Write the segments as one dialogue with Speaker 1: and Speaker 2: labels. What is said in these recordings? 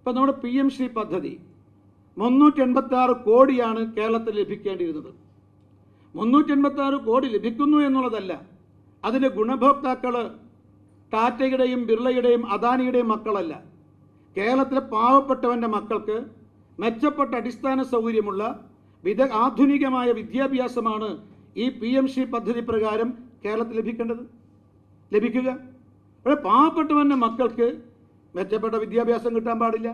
Speaker 1: ഇപ്പം നമ്മുടെ PM ശ്രീ പദ്ധതി 386 കോടിയാണ് കേരളത്തിൽ ലഭിക്കേണ്ടിയിരുന്നത്. 386 കോടി ലഭിക്കുന്നു എന്നുള്ളതല്ല, അതിൻ്റെ ഗുണഭോക്താക്കൾ ടാറ്റയുടെയും ബിർളയുടെയും അദാനിയുടെയും മക്കളല്ല. കേരളത്തിലെ പാവപ്പെട്ടവൻ്റെ മക്കൾക്ക് മെച്ചപ്പെട്ട അടിസ്ഥാന സൗകര്യമുള്ള ആധുനികമായ വിദ്യാഭ്യാസമാണ് ഈ PM ശ്രീ പദ്ധതി പ്രകാരം കേരളത്തിൽ ലഭിക്കുക. പക്ഷേ പാവപ്പെട്ടവൻ്റെ മക്കൾക്ക് മെച്ചപ്പെട്ട വിദ്യാഭ്യാസം കിട്ടാൻ പാടില്ല,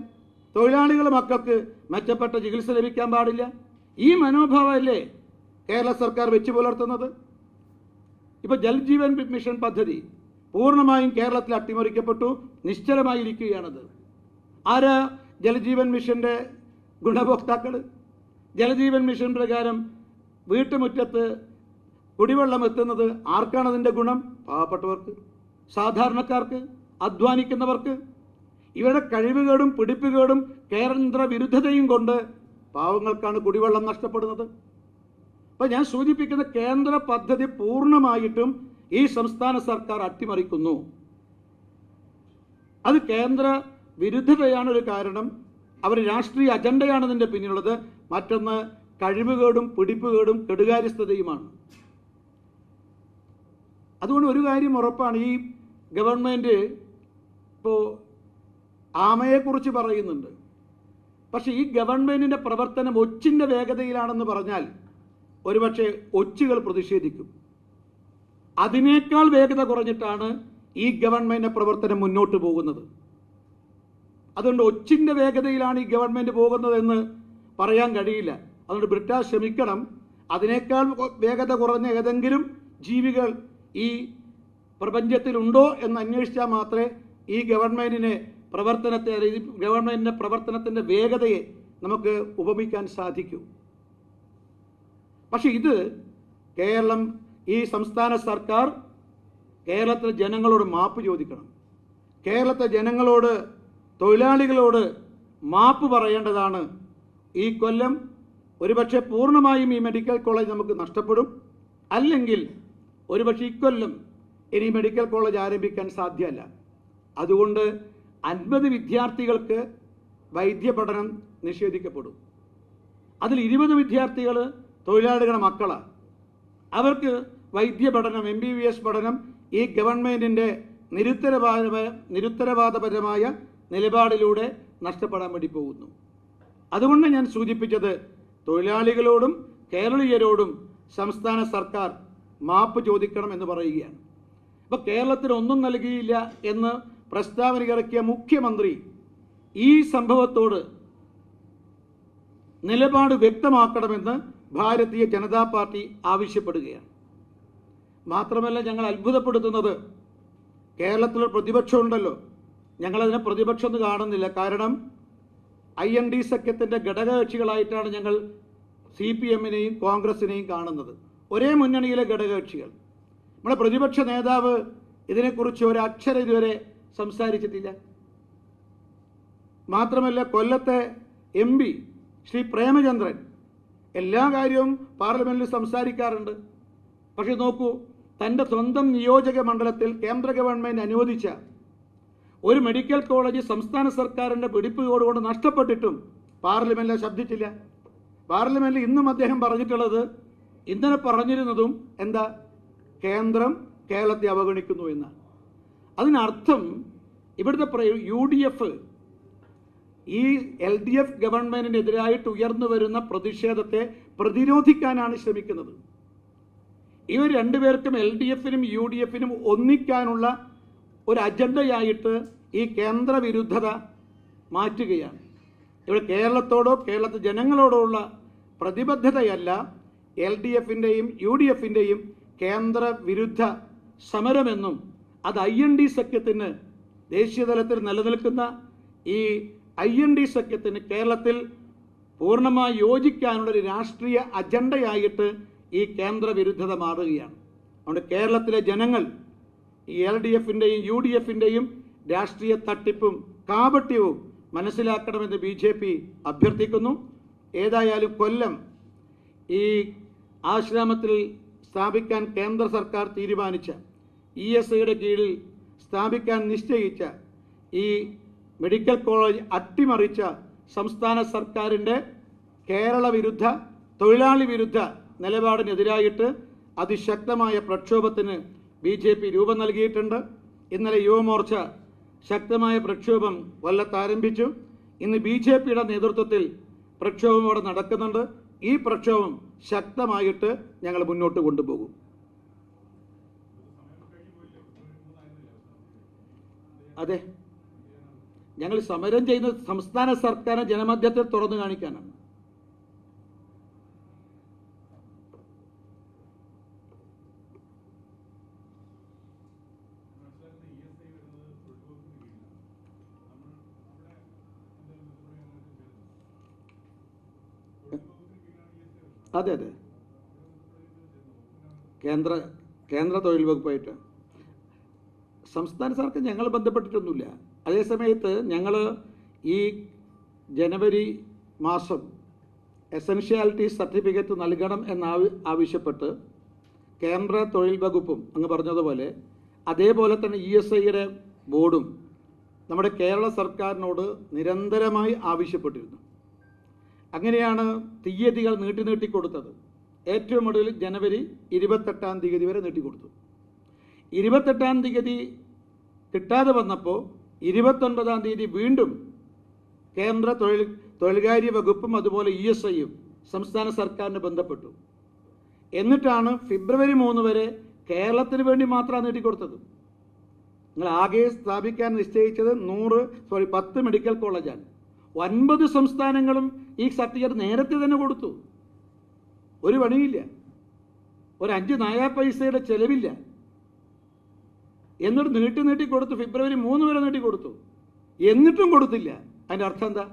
Speaker 1: തൊഴിലാളികളുടെ മക്കൾക്ക് മെച്ചപ്പെട്ട ചികിത്സ ലഭിക്കാൻ പാടില്ല. ഈ മനോഭാവമല്ലേ കേരള സർക്കാർ വെച്ച് പുലർത്തുന്നത്? ഇപ്പോൾ ജൽജീവൻ മിഷൻ പദ്ധതി പൂർണ്ണമായും കേരളത്തിൽ അട്ടിമറിക്കപ്പെട്ടു, നിശ്ചലമായിരിക്കുകയാണത്. ആരാ ജലജീവൻ മിഷൻ്റെ ഗുണഭോക്താക്കൾ? ജലജീവൻ മിഷൻ പ്രകാരം വീട്ടുമുറ്റത്ത് കുടിവെള്ളം എത്തുന്നത് ആർക്കാണ് അതിൻ്റെ ഗുണം? പാവപ്പെട്ടവർക്ക്, സാധാരണക്കാർക്ക്, അധ്വാനിക്കുന്നവർക്ക്. ഇവരുടെ കഴിവുകേടും പിടിപ്പുകേടും കേന്ദ്ര വിരുദ്ധതയും കൊണ്ട് പാവങ്ങൾക്കാണ് കുടിവെള്ളം നഷ്ടപ്പെടുന്നത്. അപ്പോൾ ഞാൻ സൂചിപ്പിക്കുന്ന കേന്ദ്ര പദ്ധതി പൂർണ്ണമായിട്ടും ഈ സംസ്ഥാന സർക്കാർ അട്ടിമറിക്കുന്നു. അത് കേന്ദ്ര വിരുദ്ധതയാണ് ഒരു കാരണം, അവർ രാഷ്ട്രീയ അജണ്ടയാണ് ഇതിൻ്റെ പിന്നിലുള്ളത്. മറ്റൊന്ന് കഴിവുകേടും പിടിപ്പുകേടും കെടുകാര്യസ്ഥതയുമാണ്. അതുകൊണ്ട് ഒരു കാര്യം ഉറപ്പാണ്, ഈ ഗവൺമെൻറ് ഇപ്പോൾ ആമയെക്കുറിച്ച് പറയുന്നുണ്ട്. പക്ഷേ ഈ ഗവൺമെൻറ്റിൻ്റെ പ്രവർത്തനം ഒച്ചിൻ്റെ വേഗതയിലാണെന്ന് പറഞ്ഞാൽ ഒരുപക്ഷെ ഒച്ചുകൾ പ്രതിഷേധിക്കും. അതിനേക്കാൾ വേഗത കുറഞ്ഞിട്ടാണ് ഈ ഗവൺമെൻറ്റിൻ്റെ പ്രവർത്തനം മുന്നോട്ട് പോകുന്നത്. അതുകൊണ്ട് ഒച്ചിൻ്റെ വേഗതയിലാണ് ഈ ഗവൺമെൻറ് പോകുന്നതെന്ന് പറയാൻ കഴിയില്ല. അതുകൊണ്ട് ബ്രിട്ടാൻ ശ്രമിക്കണം, അതിനേക്കാൾ വേഗത കുറഞ്ഞ ഏതെങ്കിലും ജീവികൾ ഈ പ്രപഞ്ചത്തിലുണ്ടോ എന്ന് അന്വേഷിച്ചാൽ മാത്രമേ ഈ ഗവൺമെൻറ്റിൻ്റെ പ്രവർത്തനത്തിൻ്റെ വേഗതയെ നമുക്ക് ഉപമിക്കാൻ സാധിക്കൂ. പക്ഷെ ഇത് കേരളം, ഈ സംസ്ഥാന സർക്കാർ കേരളത്തിലെ ജനങ്ങളോട് മാപ്പ് ചോദിക്കണം. കേരളത്തിലെ ജനങ്ങളോട്, തൊഴിലാളികളോട് മാപ്പ് പറയേണ്ടതാണ്. ഈ കൊല്ലം ഒരുപക്ഷെ പൂർണ്ണമായും ഈ മെഡിക്കൽ കോളേജ് നമുക്ക് നഷ്ടപ്പെടും, അല്ലെങ്കിൽ ഒരുപക്ഷെ ഇക്കൊല്ലം ഇനി മെഡിക്കൽ കോളേജ് ആരംഭിക്കാൻ സാധ്യമല്ല. അതുകൊണ്ട് 50 വിദ്യാർത്ഥികൾക്ക് വൈദ്യപഠനം നിഷേധിക്കപ്പെടും. അതിൽ 20 വിദ്യാർത്ഥികൾ തൊഴിലാളികളുടെ മക്കളാണ്. അവർക്ക് വൈദ്യപഠനം, MBBS പഠനം ഈ ഗവൺമെൻറ്റിൻ്റെ നിരുത്തരവാദപരമായ നിലപാടിലൂടെ നഷ്ടപ്പെടാൻ വേണ്ടി പോകുന്നു. അതുകൊണ്ട് ഞാൻ സൂചിപ്പിച്ചത്, തൊഴിലാളികളോടും കേരളീയരോടും സംസ്ഥാന സർക്കാർ മാപ്പ് ചോദിക്കണം എന്ന് പറയുകയാണ്. അപ്പോൾ കേരളത്തിന് ഒന്നും നൽകിയില്ല എന്ന് പ്രസ്താവന ഇറക്കിയ മുഖ്യമന്ത്രി ഈ സംഭവത്തോട് നിലപാട് വ്യക്തമാക്കണമെന്ന് ഭാരതീയ ജനതാ പാർട്ടി ആവശ്യപ്പെടുകയാണ്. മാത്രമല്ല, ഞങ്ങൾ അത്ഭുതപ്പെടുത്തുന്നത്, കേരളത്തിലൊരു പ്രതിപക്ഷമുണ്ടല്ലോ, ഞങ്ങളതിനെ പ്രതിപക്ഷം എന്ന് കാണുന്നില്ല. കാരണം IND സഖ്യത്തിൻ്റെ ഘടകകക്ഷികളായിട്ടാണ് ഞങ്ങൾ CPM-നെയും കോൺഗ്രസിനെയും കാണുന്നത്, ഒരേ മുന്നണിയിലെ ഘടകകക്ഷികൾ. നമ്മുടെ പ്രതിപക്ഷ നേതാവ് ഇതിനെക്കുറിച്ച് ഒരക്ഷരം ഇതുവരെ സംസാരിച്ചിട്ടില്ല. മാത്രമല്ല, കൊല്ലത്തെ MP ശ്രീ പ്രേമചന്ദ്രൻ എല്ലാ കാര്യവും പാർലമെൻറ്റിൽ സംസാരിക്കാറുണ്ട്. പക്ഷെ നോക്കൂ, തൻ്റെ സ്വന്തം നിയോജക മണ്ഡലത്തിൽ കേന്ദ്ര ഗവൺമെൻറ് അനുവദിച്ച ഒരു മെഡിക്കൽ കോളേജ് സംസ്ഥാന സർക്കാരിൻ്റെ പിടിപ്പുകോടുകൊണ്ട് നഷ്ടപ്പെട്ടിട്ടും പാർലമെൻറ്റിൽ ശബ്ദിച്ചില്ല. പാർലമെൻറ്റിൽ ഇന്നും അദ്ദേഹം പറഞ്ഞിട്ടുള്ളത്, ഇന്നലെ പറഞ്ഞിരുന്നതും എന്താ, കേന്ദ്രം കേരളത്തെ അവഗണിക്കുന്നു എന്ന്. അതിനർത്ഥം ഇവിടുത്തെ UDF ഈ LDF ഗവൺമെൻറ്റിനെതിരായിട്ട് ഉയർന്നു വരുന്ന പ്രതിഷേധത്തെ പ്രതിരോധിക്കാനാണ് ശ്രമിക്കുന്നത്. ഇവർ രണ്ടുപേർക്കും, LDF-നും UDF-നും ഒന്നിക്കാനുള്ള ഒരു അജണ്ടയായിട്ട് ഈ കേന്ദ്ര വിരുദ്ധത മാറ്റുകയാണ്. ഇവിടെ കേരളത്തോടോ കേരളത്തിലെ ജനങ്ങളോടോ ഉള്ള പ്രതിബദ്ധതയല്ല LDF-ൻ്റെയും UDF-ൻ്റെയും കേന്ദ്ര വിരുദ്ധ സമരമെന്നും അത് IND സഖ്യത്തിന്, ദേശീയതലത്തിൽ നിലനിൽക്കുന്ന ഈ IND സഖ്യത്തിന് കേരളത്തിൽ പൂർണ്ണമായി യോജിക്കാനുള്ളൊരു രാഷ്ട്രീയ അജണ്ടയായിട്ട് ഈ കേന്ദ്ര വിരുദ്ധത മാറുകയാണ്. അതുകൊണ്ട് കേരളത്തിലെ ജനങ്ങൾ ഈ LDF-ൻ്റെയും UDF-ൻ്റെയും രാഷ്ട്രീയ തട്ടിപ്പും കാപട്യവും മനസ്സിലാക്കണമെന്ന് BJP അഭ്യർത്ഥിക്കുന്നു. ഏതായാലും കൊല്ലം ഈ ആശ്രമത്തിൽ സ്ഥാപിക്കാൻ കേന്ദ്ര സർക്കാർ തീരുമാനിച്ച, ESIയുടെ കീഴിൽ സ്ഥാപിക്കാൻ നിശ്ചയിച്ച ഈ മെഡിക്കൽ കോളേജ് അട്ടിമറിച്ച സംസ്ഥാന സർക്കാരിൻ്റെ കേരള വിരുദ്ധ, തൊഴിലാളി വിരുദ്ധ നിലപാടിനെതിരായിട്ട് അതിശക്തമായ പ്രക്ഷോഭത്തിന് BJP രൂപം നൽകിയിട്ടുണ്ട്. ഇന്നലെ യുവമോർച്ച ശക്തമായ പ്രക്ഷോഭം കൊല്ലത്ത് ആരംഭിച്ചു. ഇന്ന് BJPയുടെ നേതൃത്വത്തിൽ പ്രക്ഷോഭം അവിടെ നടക്കുന്നുണ്ട്. ഈ പ്രക്ഷോഭം ശക്തമായിട്ട് ഞങ്ങൾ മുന്നോട്ട് കൊണ്ടുപോകും. അതെ, ഞങ്ങൾ സമരം ചെയ്യുന്ന സംസ്ഥാന സർക്കാരിനെ ജനമധ്യത്തിൽ തുറന്നു കാണിക്കാനാണ്. അതെ അതെ, കേന്ദ്ര തൊഴിൽ വകുപ്പായിട്ട് സംസ്ഥാന സർക്കാർ ഞങ്ങൾ ബന്ധപ്പെട്ടിട്ടൊന്നുമില്ല. അതേസമയത്ത് ഞങ്ങൾ ഈ ജനുവരി മാസം എസൻഷ്യാലിറ്റി സർട്ടിഫിക്കറ്റ് നൽകണം ആവശ്യപ്പെട്ട് കേന്ദ്ര തൊഴിൽ വകുപ്പും അങ്ങ് പറഞ്ഞതുപോലെ അതേപോലെ തന്നെ ESIയുടെ ബോർഡും നമ്മുടെ കേരള സർക്കാരിനോട് നിരന്തരമായി ആവശ്യപ്പെട്ടിരുന്നു. അങ്ങനെയാണ് തീയതികൾ നീട്ടിക്കൊടുത്തത്. ഏറ്റവും ഒടുവിൽ ജനുവരി 28-ാം തീയതി വരെ നീട്ടിക്കൊടുത്തു. 28-ാം തീയതി കിട്ടാതെ വന്നപ്പോൾ 29-ാം തീയതി വീണ്ടും കേന്ദ്ര തൊഴിൽകാര്യ വകുപ്പും അതുപോലെ ESIയും സംസ്ഥാന സർക്കാരിനെ ബന്ധപ്പെട്ടു. എന്നിട്ടാണ് ഫെബ്രുവരി 3 വരെ കേരളത്തിന് വേണ്ടി മാത്രമാണ് നീട്ടിക്കൊടുത്തത്. നിങ്ങൾ ആകെ സ്ഥാപിക്കാൻ നിശ്ചയിച്ചത് 10 മെഡിക്കൽ കോളേജാണ്. 9 സംസ്ഥാനങ്ങളും ഈ സർട്ടിഫിക്കറ്റ് നേരത്തെ തന്നെ കൊടുത്തു. ഒരു പണിയില്ല, ഒരു 5 നയാ പൈസയുടെ ചെലവില്ല. എന്നിട്ട് നീട്ടി കൊടുത്തു. ഫെബ്രുവരി 3 വരെ നീട്ടി കൊടുത്തു. എന്നിട്ടും കൊടുത്തില്ല. അതിൻ്റെ അർത്ഥം എന്താ?